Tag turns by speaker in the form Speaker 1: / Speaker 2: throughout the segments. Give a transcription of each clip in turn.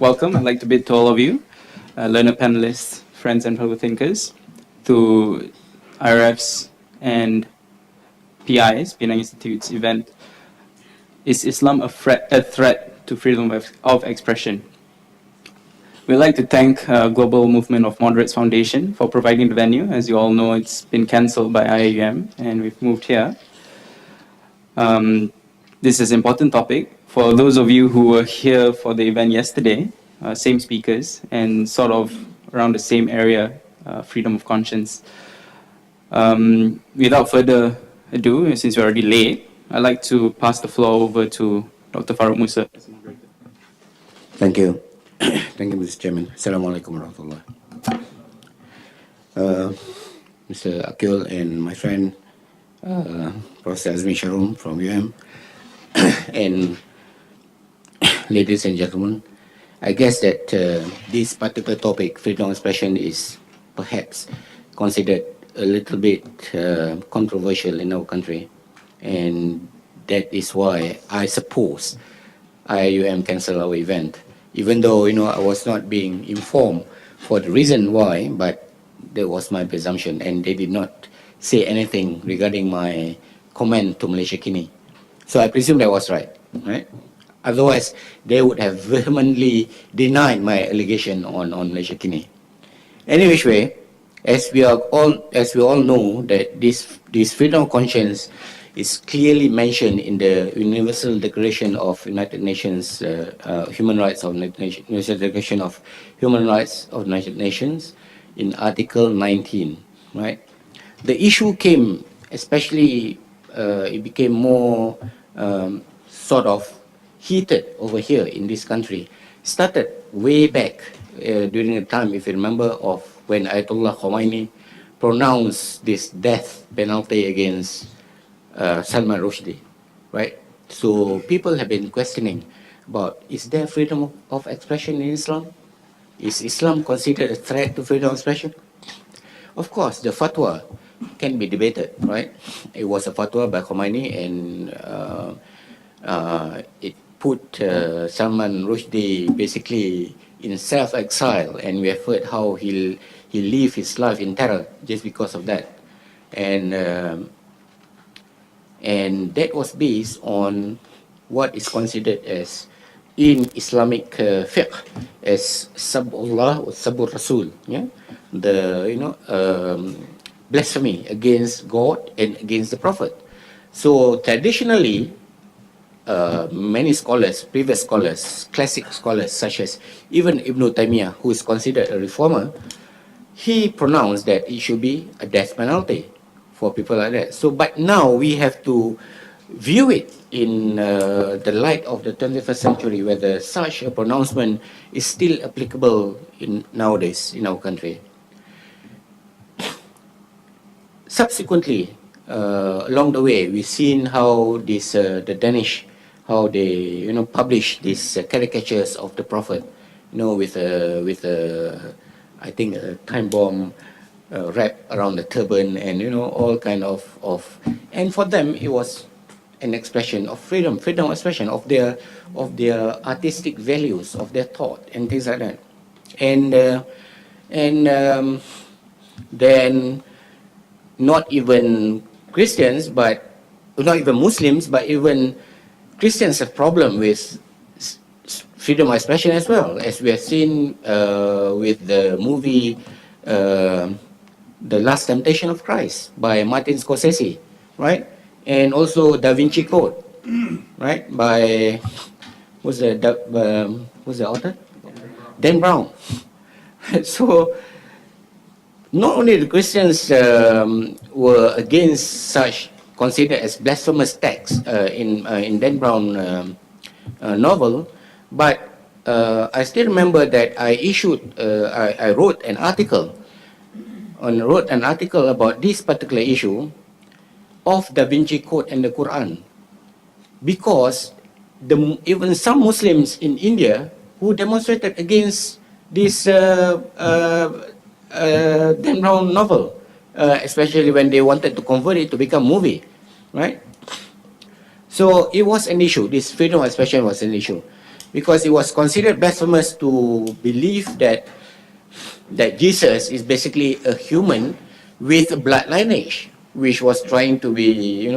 Speaker 1: welcome I'd like to bid to all of you, learner panelists, friends and fellow thinkers, to IRF's and PI's, Penang Institute's event, Is Islam a threat to freedom of expression? We'd like to thank Global Movement of Moderates Foundation for providing the venue. As you all know, it's been cancelled by IAUM and we've moved here. This is an important topic. For those of you who were here for the event yesterday, same speakers and sort of around the same area, freedom of conscience. Without further ado, since we're already late, I'd like to pass the floor over to Dr. Farouk Musa.
Speaker 2: Thank you. Thank you, Mr. Chairman. Assalamualaikum warahmatullah. Mr. Akil and my friend, Professor Azmi Sharoom from UM, and ladies and gentlemen, I guess that this particular topic, freedom of expression, is perhaps considered a little bit controversial in our country, and that is why I suppose IUM cancelled our event, even though I was not being informed for the reason why, but that was my presumption, and they did not say anything regarding my comment to Malaysia Kini. So I presume that was right? Otherwise, they would have vehemently denied my allegation on Malaysia Kini. Any which way, as we all know that this freedom of conscience is clearly mentioned in the Universal Declaration of United Nations Human Rights of Universal Declaration of Human Rights of United Nations in Article 19, right? The issue came, especially it became more sort of heated over here in this country. Started way back during the time, if you remember, of when Ayatollah Khomeini pronounced this death penalty against Salman Rushdie, right? So people have been questioning about, is there freedom of expression in Islam? Is Islam considered a threat to freedom of expression? Of course, the fatwa can be debated, right? It was a fatwa by Khomeini, and it put Salman Rushdie basically in self-exile, and we have heard how he lived his life in terror just because of that. And that was based on what is considered as in Islamic fiqh as sabullah or sabur rasul, blasphemy against God and against the Prophet. So traditionally, many scholars, previous scholars, classic scholars such as even Ibn Taymiyyah, who is considered a reformer, he pronounced that it should be a death penalty for people like that. So, but now we have to view it in the light of the 21st century, whether such a pronouncement is still applicable nowadays in our country. Subsequently, along the way, we've seen how this the Danish, how they publish these caricatures of the Prophet, with I think a time bomb wrapped around the turban, and all kind of and for them it was an expression of freedom of expression of their artistic values, of their thought and things like that. And then not even Christians, but not even Muslims, but even Christians have problem with freedom of expression as well, as we have seen with the movie The Last Temptation of Christ by Martin Scorsese, right? And also Da Vinci Code, right? By who's the author? Dan Brown. So not only the Christians were against such considered as blasphemous texts in Dan Brown novel, but I still remember that I wrote an article about this particular issue of Da Vinci Code and the Quran, because even some Muslims in India who demonstrated against this Dan Brown novel, especially when they wanted to convert it to become movie, right? So it was an issue. This freedom of expression was an issue. because it was considered blasphemous to believe that Jesus is basically a human with a blood lineage, which was trying to be,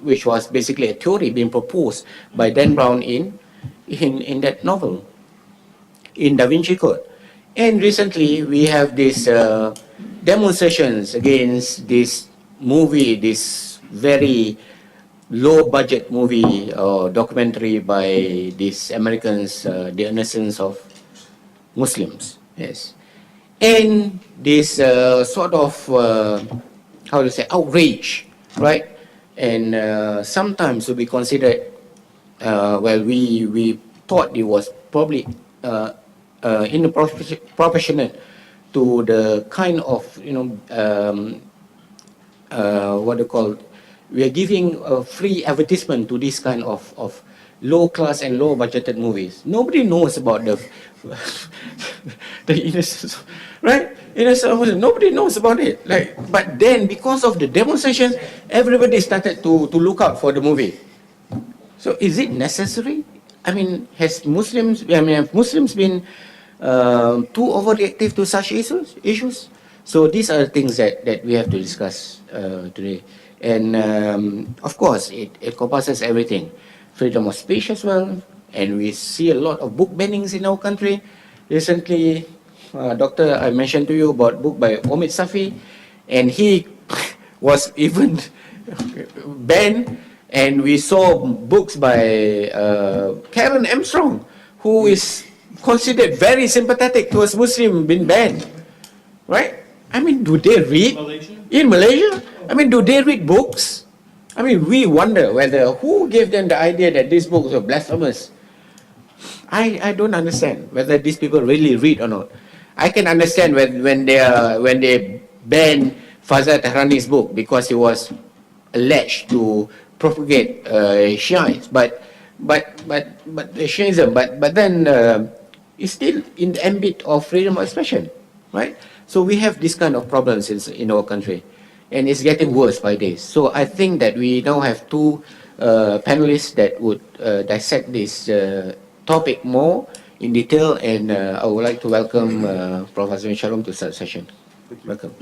Speaker 2: which was basically a theory being proposed by Dan Brown in that novel, in Da Vinci Code. And recently we have these demonstrations against this movie, this very low budget movie or documentary by these Americans, The Innocence of Muslims. Yes. And this sort of, how to say, outrage, right? And sometimes to be considered, well, we thought it was probably proportionate to the kind of, what do you call, we are giving a free advertisement to this kind of low class and low budgeted movies. Nobody knows about the the innocence, right? Innocent of Muslim. Nobody knows about it. Like, but then because of the demonstrations, everybody started to look out for the movie. So is it necessary? I mean, have Muslims been too overreactive to such issues? So these are things that we have to discuss today. And of course, it encompasses everything. Freedom of speech as well. And we see a lot of book bannings in our country. Recently, Doctor, I mentioned to you about a book by Omid Safi, and he was even banned. And we saw books by Karen Armstrong, who is considered very sympathetic towards Muslim, been banned, right? I mean, do they read in Malaysia? I mean, do they read books? I mean, we wonder whether who gave them the idea that these books are blasphemous. I don't understand whether these people really read or not. I can understand when they ban Fazal Tehrani's book because he was alleged to propagate Shiites, but Shiism, but then it's still in the ambit of freedom of expression, right? So we have this kind of problems in our country, and it's getting worse by days. So I think that we now have two panelists that would dissect this topic more in detail, and I would like to welcome Professor Sharom to such session. Welcome.